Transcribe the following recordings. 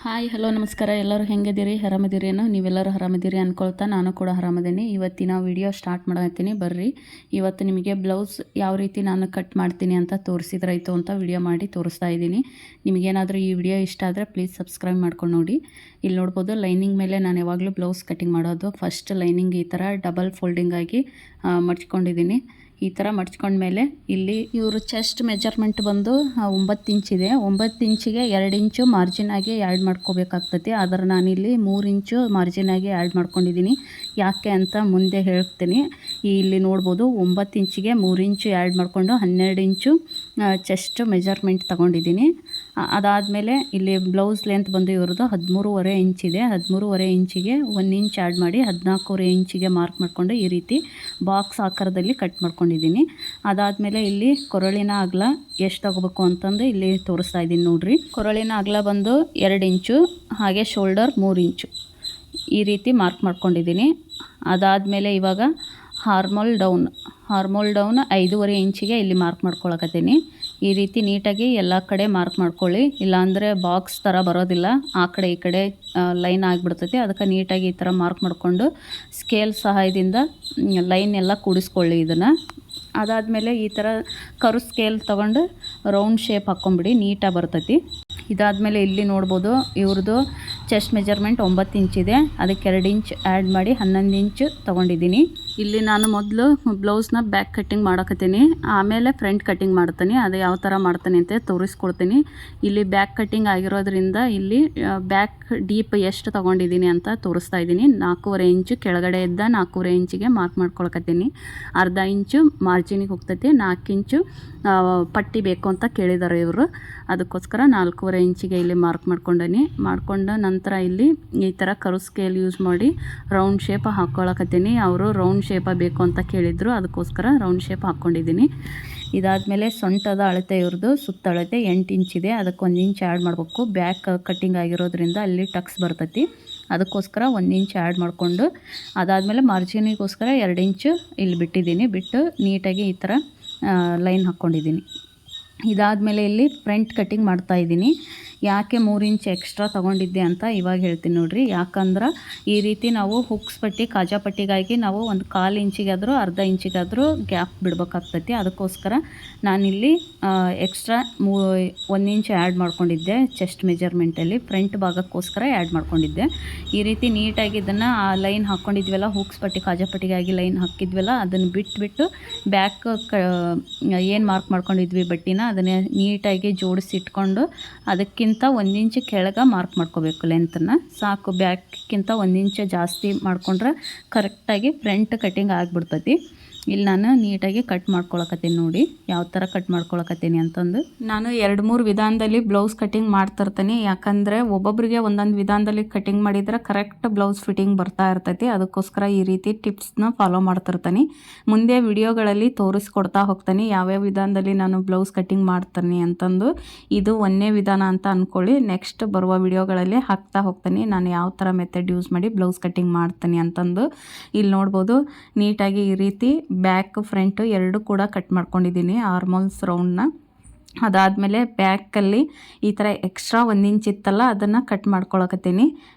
Hi hello ನಮಸ್ಕಾರ. ಎಲ್ಲರೂ ಹೆಂಗಿದ್ದೀರಿ? ಆರಾಮದಿರೇನೋ? ನೀವೆಲ್ಲರೂ ಆರಾಮದಿರಿ ಅಂದ್ಕೊಳ್ತಾ ನಾನು ಕೂಡ ಆರಾಮದೀನಿ. ಇವತ್ತಿನ ವಿಡಿಯೋ ಸ್ಟಾರ್ಟ್ ಮಾಡತ್ತೀನಿ ಬರ್ರಿ. ಇವತ್ತು ನಿಮಗೆ ಬ್ಲೌಸ್ ಯಾವ ರೀತಿ ನಾನು ಕಟ್ ಮಾಡ್ತೀನಿ ಅಂತ ತೋರಿಸಿದ್ರಾಯ್ತು ಅಂತ ವಿಡಿಯೋ ಮಾಡಿ ತೋರಿಸ್ತಾ ಇದ್ದೀನಿ. ನಿಮಗೇನಾದರೂ ಈ ವಿಡಿಯೋ ಇಷ್ಟ ಆದರೆ ಪ್ಲೀಸ್ ಸಬ್ಸ್ಕ್ರೈಬ್ ಮಾಡ್ಕೊಂಡು ನೋಡಿ. ಇಲ್ಲಿ ನೋಡ್ಬೋದು ಲೈನಿಂಗ್ ಮೇಲೆ ನಾನು ಯಾವಾಗಲೂ ಬ್ಲೌಸ್ ಕಟ್ಟಿಂಗ್ ಮಾಡೋದು. ಫಸ್ಟ್ ಲೈನಿಂಗ್ ಈ ಥರ ಡಬಲ್ ಫೋಲ್ಡಿಂಗ್ ಆಗಿ ಮಡ್ಚ್ಕೊಂಡಿದ್ದೀನಿ. ಈ ಥರ ಮಡ್ಚ್ಕೊಂಡ್ಮೇಲೆ ಇಲ್ಲಿ ಇವರು ಚೆಸ್ಟ್ ಮೆಜರ್ಮೆಂಟ್ ಬಂದು 9 ಇಂಚಿದೆ. 9 ಇಂಚಿಗೆ 2 ಇಂಚು ಮಾರ್ಜಿನಾಗಿ ಆ್ಯಡ್ ಮಾಡ್ಕೋಬೇಕಾಗ್ತದೆ. ಆದರೆ ನಾನಿಲ್ಲಿ 3 ಇಂಚು ಮಾರ್ಜಿನಾಗಿ ಆ್ಯಡ್ ಮಾಡ್ಕೊಂಡಿದ್ದೀನಿ. ಯಾಕೆ ಅಂತ ಮುಂದೆ ಹೇಳ್ತೀನಿ. ಇಲ್ಲಿ ನೋಡ್ಬೋದು 9 ಇಂಚಿಗೆ 3 ಇಂಚು ಆ್ಯಡ್ ಮಾಡಿಕೊಂಡು 12 ಇಂಚು ಚೆಸ್ಟ್ ಮೆಜರ್ಮೆಂಟ್ ತೊಗೊಂಡಿದ್ದೀನಿ. ಅದಾದಮೇಲೆ ಇಲ್ಲಿ ಬ್ಲೌಸ್ ಲೆಂತ್ ಬಂದು ಇವ್ರದ್ದು 13.5 ಇಂಚಿದೆ. 13.5 ಇಂಚಿಗೆ 1 ಇಂಚ್ ಆ್ಯಡ್ ಮಾಡಿ 14.5 ಇಂಚಿಗೆ ಮಾರ್ಕ್ ಮಾಡಿಕೊಂಡು ಈ ರೀತಿ ಬಾಕ್ಸ್ ಆಕಾರದಲ್ಲಿ ಕಟ್ ಮಾಡ್ಕೊಂಡಿದ್ದೀನಿ. ಅದಾದಮೇಲೆ ಇಲ್ಲಿ ಕೊರಳಿನ ಅಗಲ ಎಷ್ಟು ತಗೋಬೇಕು ಅಂತಂದು ಇಲ್ಲಿ ತೋರಿಸ್ತಾ ಇದ್ದೀನಿ ನೋಡಿರಿ. ಕೊರಳಿನ ಅಗಲ ಬಂದು 2 ಇಂಚು, ಹಾಗೆ ಶೋಲ್ಡರ್ 3 ಇಂಚು ಈ ರೀತಿ ಮಾರ್ಕ್ ಮಾಡ್ಕೊಂಡಿದ್ದೀನಿ. ಅದಾದಮೇಲೆ ಇವಾಗ ಹಾರ್ಮೋಲ್ ಡೌನ್ 5.5 ಇಂಚಿಗೆ ಇಲ್ಲಿ ಮಾರ್ಕ್ ಮಾಡ್ಕೊಳಕತ್ತೀನಿ. ಈ ರೀತಿ ನೀಟಾಗಿ ಎಲ್ಲ ಕಡೆ ಮಾರ್ಕ್ ಮಾಡ್ಕೊಳ್ಳಿ, ಇಲ್ಲಾಂದರೆ ಬಾಕ್ಸ್ ಥರ ಬರೋದಿಲ್ಲ, ಆ ಕಡೆ ಈ ಕಡೆ ಲೈನ್ ಆಗಿಬಿಡ್ತೈತಿ. ಅದಕ್ಕೆ ನೀಟಾಗಿ ಈ ಥರ ಮಾರ್ಕ್ ಮಾಡಿಕೊಂಡು ಸ್ಕೇಲ್ ಸಹಾಯದಿಂದ ಲೈನ್ ಎಲ್ಲ ಕೂಡಿಸ್ಕೊಳ್ಳಿ ಇದನ್ನು. ಅದಾದಮೇಲೆ ಈ ಥರ ಕರು ಸ್ಕೇಲ್ ತೊಗೊಂಡು ರೌಂಡ್ ಶೇಪ್ ಹಾಕ್ಕೊಂಬಿಡಿ, ನೀಟಾಗಿ ಬರ್ತೈತಿ. ಇದಾದಮೇಲೆ ಇಲ್ಲಿ ನೋಡ್ಬೋದು ಇವ್ರದ್ದು ಚೆಸ್ಟ್ ಮೆಜರ್ಮೆಂಟ್ 9 ಇಂಚಿದೆ. ಅದಕ್ಕೆ 2 ಇಂಚ್ ಆ್ಯಡ್ ಮಾಡಿ 11 ಇಂಚು ತೊಗೊಂಡಿದ್ದೀನಿ. ಇಲ್ಲಿ ನಾನು ಮೊದಲು ಬ್ಲೌಸ್ನ ಬ್ಯಾಕ್ ಕಟ್ಟಿಂಗ್ ಮಾಡಕತ್ತೀನಿ, ಆಮೇಲೆ ಫ್ರಂಟ್ ಕಟ್ಟಿಂಗ್ ಮಾಡ್ತೀನಿ. ಅದು ಯಾವ ಥರ ಮಾಡ್ತೀನಿ ಅಂತ ತೋರಿಸ್ಕೊಡ್ತೀನಿ. ಇಲ್ಲಿ ಬ್ಯಾಕ್ ಕಟ್ಟಿಂಗ್ ಆಗಿರೋದ್ರಿಂದ ಇಲ್ಲಿ ಬ್ಯಾಕ್ ಡೀಪ್ ಎಷ್ಟು ತೊಗೊಂಡಿದ್ದೀನಿ ಅಂತ ತೋರಿಸ್ತಾ ಇದ್ದೀನಿ. 4.5 ಇಂಚು ಕೆಳಗಡೆ ಇದ್ದ 4.5 ಇಂಚಿಗೆ ಮಾರ್ಕ್ ಮಾಡ್ಕೊಳಕತ್ತೀನಿ. ಅರ್ಧ ಇಂಚು ಮಾರ್ಜಿನಿಗೆ ಹೋಗ್ತೈತಿ. 4 ಇಂಚು ಪಟ್ಟಿ ಬೇಕು ಅಂತ ಕೇಳಿದ್ದಾರೆ ಇವರು, ಅದಕ್ಕೋಸ್ಕರ 4.5 ಇಂಚಿಗೆ ಇಲ್ಲಿ ಮಾರ್ಕ್ ಮಾಡ್ಕೊಂಡ ನಂತರ ಇಲ್ಲಿ ಈ ಥರ ಕರು ಸ್ಕೇಲ್ ಯೂಸ್ ಮಾಡಿ ರೌಂಡ್ ಶೇಪ್ ಹಾಕ್ಕೊಳಕತ್ತೀನಿ. ಅವರು ರೌಂಡ್ ಶೇಪ ಬೇಕು ಅಂತ ಕೇಳಿದರು, ಅದಕ್ಕೋಸ್ಕರ ರೌಂಡ್ ಶೇಪ್ ಹಾಕ್ಕೊಂಡಿದ್ದೀನಿ. ಇದಾದಮೇಲೆ ಸೊಂಟದ ಅಳತೆ ಇವ್ರದ್ದು ಸುತ್ತ ಅಳತೆ 8 ಇಂಚಿದೆ. ಅದಕ್ಕೆ 1 ಇಂಚ್ ಆ್ಯಡ್ ಮಾಡಬೇಕು. ಬ್ಯಾಕ್ ಕಟ್ಟಿಂಗ್ ಆಗಿರೋದ್ರಿಂದ ಅಲ್ಲಿ ಟಕ್ಸ್ ಬರ್ತೈತಿ, ಅದಕ್ಕೋಸ್ಕರ 1 ಇಂಚ್ ಆ್ಯಡ್ ಮಾಡಿಕೊಂಡು ಅದಾದಮೇಲೆ ಮಾರ್ಜಿನಿಗೋಸ್ಕರ 2 ಇಂಚು ಇಲ್ಲಿ ಬಿಟ್ಟು ನೀಟಾಗಿ ಈ ಥರ ಲೈನ್ ಹಾಕ್ಕೊಂಡಿದ್ದೀನಿ. ಇದಾದಮೇಲೆ ಇಲ್ಲಿ ಫ್ರಂಟ್ ಕಟ್ಟಿಂಗ್ ಮಾಡ್ತಾಯಿದ್ದೀನಿ. ಯಾಕೆ 3 ಇಂಚ್ ಎಕ್ಸ್ಟ್ರಾ ತೊಗೊಂಡಿದ್ದೆ ಅಂತ ಇವಾಗ ಹೇಳ್ತೀನಿ ನೋಡಿರಿ. ಯಾಕಂದ್ರೆ ಈ ರೀತಿ ನಾವು ಹುಕ್ಸ್ ಪಟ್ಟಿ ಕಾಜಾ ಪಟ್ಟಿಗಾಗಿ ನಾವು 1/4 ಇಂಚಿಗಾದರೂ ಅರ್ಧ ಇಂಚಿಗಾದರೂ ಗ್ಯಾಪ್ ಬಿಡ್ಬೇಕಾಗ್ತೈತಿ. ಅದಕ್ಕೋಸ್ಕರ ನಾನಿಲ್ಲಿ ಎಕ್ಸ್ಟ್ರಾ 1 ಇಂಚ್ ಆ್ಯಡ್ ಮಾಡ್ಕೊಂಡಿದ್ದೆ. ಚೆಸ್ಟ್ ಮೆಜರ್ಮೆಂಟಲ್ಲಿ ಫ್ರಂಟ್ ಭಾಗಕ್ಕೋಸ್ಕರ ಆ್ಯಡ್ ಮಾಡ್ಕೊಂಡಿದ್ದೆ. ಈ ರೀತಿ ನೀಟಾಗಿ ಇದನ್ನು ಆ ಲೈನ್ ಹಾಕ್ಕೊಂಡಿದ್ವಲ್ಲ, ಹುಕ್ಸ್ ಪಟ್ಟಿ ಕಾಜಾ ಪಟ್ಟಿಗಾಗಿ ಲೈನ್ ಹಾಕಿದ್ವಲ್ಲ, ಅದನ್ನು ಬಿಟ್ಟು ಬ್ಯಾಕ್ ಏನು ಮಾರ್ಕ್ ಮಾಡ್ಕೊಂಡಿದ್ವಿ ಬಟ್ಟಿನ ಅದನ್ನು ನೀಟಾಗಿ ಜೋಡಿಸಿಟ್ಕೊಂಡು ಅದಕ್ಕಿಂತ 1 ಇಂಚ್ ಕೆಳಗೆ ಮಾರ್ಕ್ ಮಾಡ್ಕೋಬೇಕು. ಲೆಂತನ್ನು ಸಾಕು. ಬ್ಯಾಕ್ಕಿಂತ 1 ಇಂಚ್ ಜಾಸ್ತಿ ಮಾಡ್ಕೊಂಡ್ರೆ ಕರೆಕ್ಟಾಗಿ ಫ್ರಂಟ್ ಕಟ್ಟಿಂಗ್ ಆಗಿಬಿಡ್ತೈತಿ. ಇಲ್ಲಿ ನಾನು ನೀಟಾಗಿ ಕಟ್ ಮಾಡ್ಕೊಳಕತ್ತೀನಿ ನೋಡಿ, ಯಾವ ಥರ ಕಟ್ ಮಾಡ್ಕೊಳಕತ್ತೀನಿ ಅಂತಂದು. ನಾನು 2-3 ವಿಧಾನದಲ್ಲಿ ಬ್ಲೌಸ್ ಕಟ್ಟಿಂಗ್ ಮಾಡ್ತಿರ್ತೀನಿ. ಯಾಕಂದರೆ ಒಬ್ಬೊಬ್ಬರಿಗೆ ಒಂದೊಂದು ವಿಧಾನದಲ್ಲಿ ಕಟ್ಟಿಂಗ್ ಮಾಡಿದರೆ ಕರೆಕ್ಟ್ ಬ್ಲೌಸ್ ಫಿಟ್ಟಿಂಗ್ ಬರ್ತಾ ಇರ್ತೈತಿ. ಅದಕ್ಕೋಸ್ಕರ ಈ ರೀತಿ ಟಿಪ್ಸ್ನ ಫಾಲೋ ಮಾಡ್ತಿರ್ತೀನಿ. ಮುಂದೆ ವಿಡಿಯೋಗಳಲ್ಲಿ ತೋರಿಸ್ಕೊಡ್ತಾ ಹೋಗ್ತೀನಿ ಯಾವ್ಯಾವ ವಿಧಾನದಲ್ಲಿ ನಾನು ಬ್ಲೌಸ್ ಕಟ್ಟಿಂಗ್ ಮಾಡ್ತೀನಿ ಅಂತಂದು. ಇದು 1ನೇ ವಿಧಾನ ಅಂತ ಅಂದ್ಕೊಳ್ಳಿ. ನೆಕ್ಸ್ಟ್ ಬರುವ ವಿಡಿಯೋಗಳಲ್ಲಿ ಹಾಕ್ತಾ ಹೋಗ್ತೀನಿ ನಾನು ಯಾವ ಥರ ಮೆಥಡ್ ಯೂಸ್ ಮಾಡಿ ಬ್ಲೌಸ್ ಕಟ್ಟಿಂಗ್ ಮಾಡ್ತೀನಿ ಅಂತಂದು. ಇಲ್ಲಿ ನೋಡ್ಬೋದು ನೀಟಾಗಿ ಈ ರೀತಿ ಬ್ಯಾಕ್ ಫ್ರಂಟ್ ಎರಡು ಕೂಡ ಕಟ್ ಮಾಡ್ಕೊಂಡಿದ್ದೀನಿ ಆರ್ಮೋಲ್ಸ್ ರೌಂಡ್ನ. ಅದಾದಮೇಲೆ ಬ್ಯಾಕಲ್ಲಿ ಈ ಥರ ಎಕ್ಸ್ಟ್ರಾ 1 ಇಂಚ್ ಇತ್ತಲ್ಲ, ಅದನ್ನು ಕಟ್ ಮಾಡ್ಕೊಳಕತ್ತೀನಿ.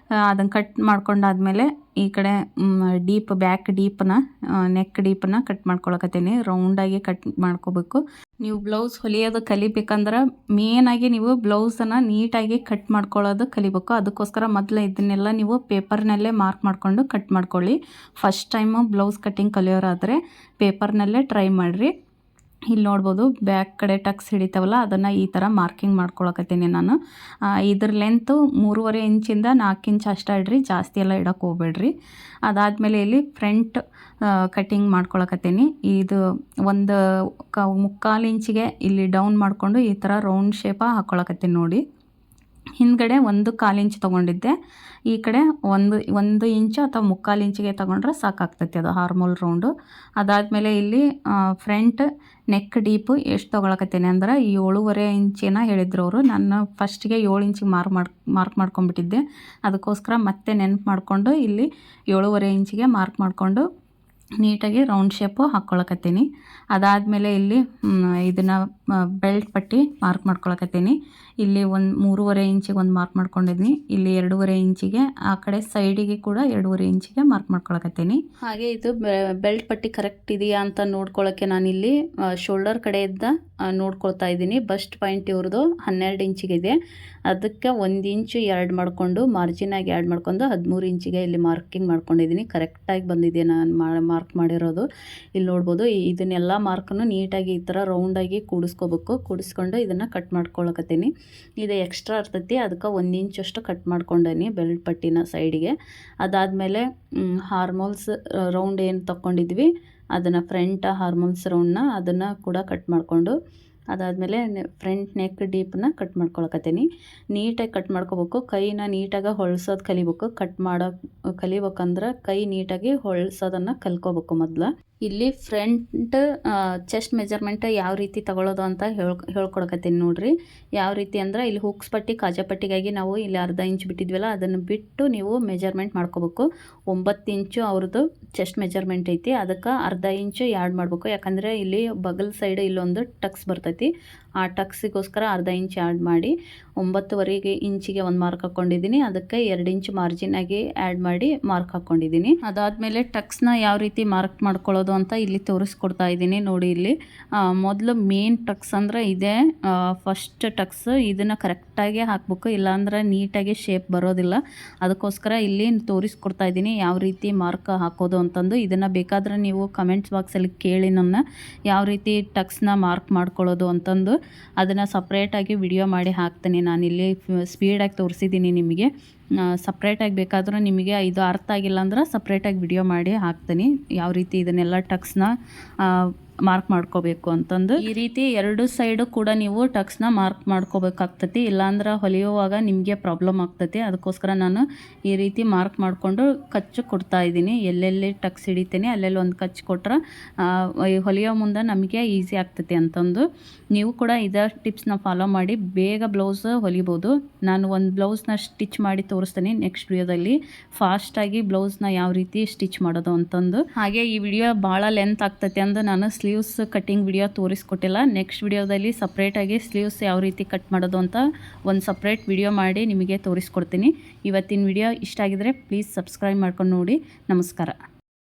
ಅದನ್ನು ಕಟ್ ಮಾಡ್ಕೊಂಡಾದ್ಮೇಲೆ ಈ ಕಡೆ ಬ್ಯಾಕ್ ನೆಕ್ ಡೀಪನ್ನ ಕಟ್ ಮಾಡ್ಕೊಳಕತ್ತೀನಿ. ರೌಂಡಾಗಿ ಕಟ್ ಮಾಡ್ಕೋಬೇಕು. ನೀವು ಬ್ಲೌಸ್ ಹೊಲಿಯೋದು ಕಲಿಬೇಕಂದ್ರೆ ಮೇನಾಗಿ ನೀವು ಬ್ಲೌಸನ್ನು ನೀಟಾಗಿ ಕಟ್ ಮಾಡ್ಕೊಳ್ಳೋದು ಕಲಿಬೇಕು. ಅದಕ್ಕೋಸ್ಕರ ಮೊದಲು ಇದನ್ನೆಲ್ಲ ನೀವು ಪೇಪರ್ನಲ್ಲೇ ಮಾರ್ಕ್ ಮಾಡಿಕೊಂಡು ಕಟ್ ಮಾಡ್ಕೊಳ್ಳಿ. ಫಸ್ಟ್ ಟೈಮು ಬ್ಲೌಸ್ ಕಟ್ಟಿಂಗ್ ಕಲಿಯೋರಾದರೆ ಪೇಪರ್ನಲ್ಲೇ ಟ್ರೈ ಮಾಡಿರಿ. ಇಲ್ಲಿ ನೋಡ್ಬೋದು ಬ್ಯಾಕ್ ಕಡೆ ಟಕ್ಸ್ ಹಿಡಿತಾವಲ್ಲ, ಅದನ್ನು ಈ ಥರ ಮಾರ್ಕಿಂಗ್ ಮಾಡ್ಕೊಳಕತ್ತೀನಿ ನಾನು. ಇದ್ರ ಲೆಂತು 3.5 ಇಂಚಿಂದ 4 ಇಂಚ್ ಅಷ್ಟೇ ಇಡ್ರಿ, ಜಾಸ್ತಿ ಎಲ್ಲ ಇಡೋಕೆ ಹೋಗ್ಬೇಡ್ರಿ. ಅದಾದಮೇಲೆ ಇಲ್ಲಿ ಫ್ರಂಟ್ ಕಟ್ಟಿಂಗ್ ಮಾಡ್ಕೊಳಕತ್ತೀನಿ. ಇದು 1/4 ಇಂಚಿಗೆ ಇಲ್ಲಿ ಡೌನ್ ಮಾಡಿಕೊಂಡು ಈ ಥರ ರೌಂಡ್ ಶೇಪ ಹಾಕ್ಕೊಳಕತ್ತೀನಿ ನೋಡಿ. ಹಿಂದ್ಗಡೆ 1/4 ಇಂಚ್ ತೊಗೊಂಡಿದ್ದೆ, ಈ ಕಡೆ 1 ಇಂಚು ಅಥವಾ 3/4 ಇಂಚಿಗೆ ತೊಗೊಂಡ್ರೆ ಸಾಕಾಗ್ತೈತಿ ಅದು ಹಾರ್ಮೋಲ್ ರೌಂಡು. ಅದಾದಮೇಲೆ ಇಲ್ಲಿ ಫ್ರಂಟ್ ನೆಕ್ ಡೀಪು ಎಷ್ಟು ತೊಗೊಳಕತ್ತೀನಿ ಅಂದ್ರೆ 7.5 ಇಂಚಿನ ಹೇಳಿದ್ರು ಅವರು. ನಾನು ಫಸ್ಟಿಗೆ 7 ಇಂಚಿಗೆ ಮಾರ್ಕ್ ಮಾಡ್ಕೊಂಡ್ಬಿಟ್ಟಿದ್ದೆ. ಅದಕ್ಕೋಸ್ಕರ ಮತ್ತೆ ನೆನಪು ಮಾಡಿಕೊಂಡು ಇಲ್ಲಿ 7.5 ಇಂಚಿಗೆ ಮಾರ್ಕ್ ಮಾಡಿಕೊಂಡು ನೀಟಾಗಿ ರೌಂಡ್ ಶೇಪು ಹಾಕ್ಕೊಳಕತ್ತೀನಿ. ಅದಾದಮೇಲೆ ಇಲ್ಲಿ ಇದನ್ನು ಬೆಲ್ಟ್ ಪಟ್ಟಿ ಮಾರ್ಕ್ ಮಾಡ್ಕೊಳಕತ್ತೀನಿ. ಇಲ್ಲಿ ಒಂದು 3.5 ಇಂಚಿಗೆ ಒಂದು ಮಾರ್ಕ್ ಮಾಡ್ಕೊಂಡಿದ್ದೀನಿ. ಇಲ್ಲಿ 2.5 ಇಂಚಿಗೆ, ಆ ಕಡೆ ಸೈಡಿಗೆ ಕೂಡ 2.5 ಇಂಚಿಗೆ ಮಾರ್ಕ್ ಮಾಡ್ಕೊಳಕತ್ತೀನಿ. ಹಾಗೆ ಇದು ಬೆಲ್ಟ್ ಪಟ್ಟಿ ಕರೆಕ್ಟ್ ಇದೆಯಾ ಅಂತ ನೋಡ್ಕೊಳ್ಳೋಕ್ಕೆ ನಾನಿಲ್ಲಿ ಶೋಲ್ಡರ್ ಕಡೆಯಿಂದ ನೋಡ್ಕೊಳ್ತಾ ಇದ್ದೀನಿ. ಬಸ್ಟ್ ಪಾಯಿಂಟ್ ಇವ್ರದ್ದು 12 ಇಂಚಿಗೆ ಇದೆ. ಅದಕ್ಕೆ 1 ಇಂಚು ಆ್ಯಡ್ ಮಾಡಿಕೊಂಡು ಮಾರ್ಜಿನಾಗಿ ಆ್ಯಡ್ ಮಾಡ್ಕೊಂಡು 13 ಇಂಚಿಗೆ ಇಲ್ಲಿ ಮಾರ್ಕಿಂಗ್ ಮಾಡ್ಕೊಂಡಿದ್ದೀನಿ. ಕರೆಕ್ಟಾಗಿ ಬಂದಿದೆ ನಾನು ಮಾರ್ಕ್ ಮಾಡಿರೋದು. ಇಲ್ಲಿ ನೋಡ್ಬೋದು. ಇದನ್ನೆಲ್ಲ ಮಾರ್ಕನ್ನು ನೀಟಾಗಿ ಈ ಥರ ರೌಂಡಾಗಿ ಕೂಡಿಸ್ಕೋಬೇಕು. ಕೂಡಿಸ್ಕೊಂಡು ಇದನ್ನು ಕಟ್ ಮಾಡ್ಕೊಳಕತ್ತೀನಿ. ಇದು ಎಕ್ಸ್ಟ್ರಾ ಇರ್ತೈತಿ, ಅದಕ್ಕೆ 1 ಇಂಚಷ್ಟು ಕಟ್ ಮಾಡ್ಕೊಂಡೇನಿ ಬೆಲ್ಟ್ ಪಟ್ಟಿನ ಸೈಡಿಗೆ. ಅದಾದಮೇಲೆ ಹಾರ್ಮೋಲ್ಸ್ ರೌಂಡ್ ಏನು ತಗೊಂಡಿದ್ವಿ ಅದನ್ನು ಫ್ರಂಟ್ ಹಾರ್ಮೋಲ್ಸ್ ರೌಂಡನ್ನ ಅದನ್ನು ಕೂಡ ಕಟ್ ಮಾಡಿಕೊಂಡು, ಅದಾದಮೇಲೆ ಫ್ರಂಟ್ ನೆಕ್ ಡೀಪನ್ನ ಕಟ್ ಮಾಡ್ಕೊಳಕತ್ತೀನಿ. ನೀಟಾಗಿ ಕಟ್ ಮಾಡ್ಕೋಬೇಕು. ಕೈನ ನೀಟಾಗಿ ಹೊಳ್ಸೋದು ಕಲಿಬೇಕು. ಕಟ್ ಕಲಿಬೇಕಂದ್ರೆ ಕೈ ನೀಟಾಗಿ ಹೊಳ್ಸೋದನ್ನು ಕಲ್ಕೋಬೇಕು ಮೊದಲು. ಇಲ್ಲಿ ಫ್ರಂಟ್ ಚೆಸ್ಟ್ ಮೆಜರ್ಮೆಂಟ್ ಯಾವ ರೀತಿ ತಗೊಳ್ಳೋದು ಅಂತ ಹೇಳ್ಕೊಡಕತ್ತೀನಿ ನೋಡ್ರಿ. ಯಾವ ರೀತಿ ಅಂದ್ರೆ ಇಲ್ಲಿ ಹುಕ್ಸ್ ಪಟ್ಟಿ ಕಾಜಾಪಟ್ಟಿಗಾಗಿ ನಾವು ಇಲ್ಲಿ 1/2 ಇಂಚ್ ಬಿಟ್ಟಿದ್ವಲ್ಲ, ಅದನ್ನು ಬಿಟ್ಟು ನೀವು ಮೆಜರ್ಮೆಂಟ್ ಮಾಡ್ಕೋಬೇಕು. 9 ಇಂಚು ಅವ್ರದ್ದು ಚೆಸ್ಟ್ ಮೆಜರ್ಮೆಂಟ್ ಐತಿ, ಅದಕ್ಕೆ 1/2 ಇಂಚು ಆ್ಯಡ್ ಮಾಡಬೇಕು. ಯಾಕಂದರೆ ಇಲ್ಲಿ ಬಗಲ್ ಸೈಡ್ ಇಲ್ಲೊಂದು ಟಕ್ಸ್ ಬರ್ತೈತಿ. ಆ ಟಕ್ಸಿಗೋಸ್ಕರ 1/2 ಇಂಚ್ ಆ್ಯಡ್ ಮಾಡಿ 9.5 ಇಂಚಿಗೆ ಒಂದು ಮಾರ್ಕ್ ಹಾಕ್ಕೊಂಡಿದ್ದೀನಿ. ಅದಕ್ಕೆ 2 ಇಂಚ್ ಮಾರ್ಜಿನಾಗಿ ಆ್ಯಡ್ ಮಾಡಿ ಮಾರ್ಕ್ ಹಾಕ್ಕೊಂಡಿದ್ದೀನಿ. ಅದಾದಮೇಲೆ ಟಕ್ಸ್ನ ಯಾವ ರೀತಿ ಮಾರ್ಕ್ ಮಾಡ್ಕೊಳ್ಳೋದು ಅಂತ ಇಲ್ಲಿ ತೋರಿಸ್ಕೊಡ್ತಾ ಇದ್ದೀನಿ ನೋಡಿ. ಇಲ್ಲಿ ಮೊದಲು ಮೇನ್ ಟಕ್ಸ್ ಅಂದರೆ ಇದೆ, ಫಸ್ಟ್ ಟಕ್ಸ್. ಇದನ್ನು ಕರೆಕ್ಟಾಗಿ ಹಾಕಬೇಕು, ಇಲ್ಲಾಂದ್ರೆ ನೀಟಾಗಿ ಶೇಪ್ ಬರೋದಿಲ್ಲ. ಅದಕ್ಕೋಸ್ಕರ ಇಲ್ಲಿ ತೋರಿಸ್ಕೊಡ್ತಾ ಇದ್ದೀನಿ ಯಾವ ರೀತಿ ಮಾರ್ಕ್ ಹಾಕೋದು ಅಂತಂದು. ಇದನ್ನು ಬೇಕಾದರೆ ನೀವು ಕಮೆಂಟ್ಸ್ ಬಾಕ್ಸಲ್ಲಿ ಕೇಳಿ ನನ್ನ ಯಾವ ರೀತಿ ಟಕ್ಸ್ನ ಮಾರ್ಕ್ ಮಾಡ್ಕೊಳ್ಳೋದು ಅಂತಂದು. ಅದನ್ನು ಸಪ್ರೇಟಾಗಿ ವಿಡಿಯೋ ಮಾಡಿ ಹಾಕ್ತೀನಿ. ನಾನಿಲ್ಲಿ ಸ್ಪೀಡಾಗಿ ತೋರಿಸಿದ್ದೀನಿ ನಿಮಗೆ. ಸಪ್ರೇಟಾಗಿ ಬೇಕಾದರೂ ನಿಮಗೆ ಇದು ಅರ್ಥ ಆಗಿಲ್ಲ ಅಂದ್ರೆ ಸಪ್ರೇಟಾಗಿ ವಿಡಿಯೋ ಮಾಡಿ ಹಾಕ್ತೀನಿ ಯಾವ ರೀತಿ ಇದನ್ನೆಲ್ಲ ಟಕ್ಸ್ನ ಮಾರ್ಕ್ ಮಾಡ್ಕೋಬೇಕು ಅಂತಂದು. ಈ ರೀತಿ 2 ಸೈಡು ಕೂಡ ನೀವು ಟಕ್ಸ್ನ ಮಾರ್ಕ್ ಮಾಡ್ಕೋಬೇಕಾಗ್ತತಿ, ಇಲ್ಲಾಂದ್ರೆ ಹೊಲಿಯುವಾಗ ನಿಮಗೆ ಪ್ರಾಬ್ಲಮ್ ಆಗ್ತತಿ. ಅದಕ್ಕೋಸ್ಕರ ನಾನು ಈ ರೀತಿ ಮಾರ್ಕ್ ಮಾಡಿಕೊಂಡು ಕಚ್ಚು ಕೊಡ್ತಾ ಇದ್ದೀನಿ. ಎಲ್ಲೆಲ್ಲಿ ಟಕ್ಸ್ ಹಿಡಿತೀನಿ ಅಲ್ಲೆಲ್ಲಿ ಒಂದು ಕಚ್ಚು ಕೊಟ್ರೆ ಹೊಲಿಯೋ ಮುಂದೆ ನಮಗೆ ಈಸಿ ಆಗ್ತತಿ ಅಂತಂದು. ನೀವು ಕೂಡ ಇದೇ ಟಿಪ್ಸ್ನ ಫಾಲೋ ಮಾಡಿ ಬೇಗ ಬ್ಲೌಸ್ ಹೊಲಿಬೋದು. ನಾನು ಒಂದು ಬ್ಲೌಸ್ನ ಸ್ಟಿಚ್ ಮಾಡಿ ತೋರಿಸ್ತೀನಿ ನೆಕ್ಸ್ಟ್ ವಿಡಿಯೋದಲ್ಲಿ, ಫಾಸ್ಟಾಗಿ ಬ್ಲೌಸ್ನ ಯಾವ ರೀತಿ ಸ್ಟಿಚ್ ಮಾಡೋದು ಅಂತಂದು. ಹಾಗೆ ಈ ವಿಡಿಯೋ ಭಾಳ ಲೆಂತ್ ಆಗ್ತೈತೆ ಅಂದು ನಾನು ಸ್ಲೀವ್ಸ್ ಕಟ್ಟಿಂಗ್ ವಿಡಿಯೋ ತೋರಿಸ್ಕೊಟ್ಟಿಲ್ಲ. ನೆಕ್ಸ್ಟ್ ವಿಡಿಯೋದಲ್ಲಿ ಸಪ್ರೇಟಾಗಿ ಸ್ಲೀವ್ಸ್ ಯಾವ ರೀತಿ ಕಟ್ ಮಾಡೋದು ಅಂತ ಒಂದು ಸಪ್ರೇಟ್ ವಿಡಿಯೋ ಮಾಡಿ ನಿಮಗೆ ತೋರಿಸ್ಕೊಡ್ತೀನಿ. ಇವತ್ತಿನ ವಿಡಿಯೋ ಇಷ್ಟ ಆಗಿದ್ರೆ ಪ್ಲೀಸ್ ಸಬ್ಸ್ಕ್ರೈಬ್ ಮಾಡ್ಕೊಂಡು ನೋಡಿ. ನಮಸ್ಕಾರ.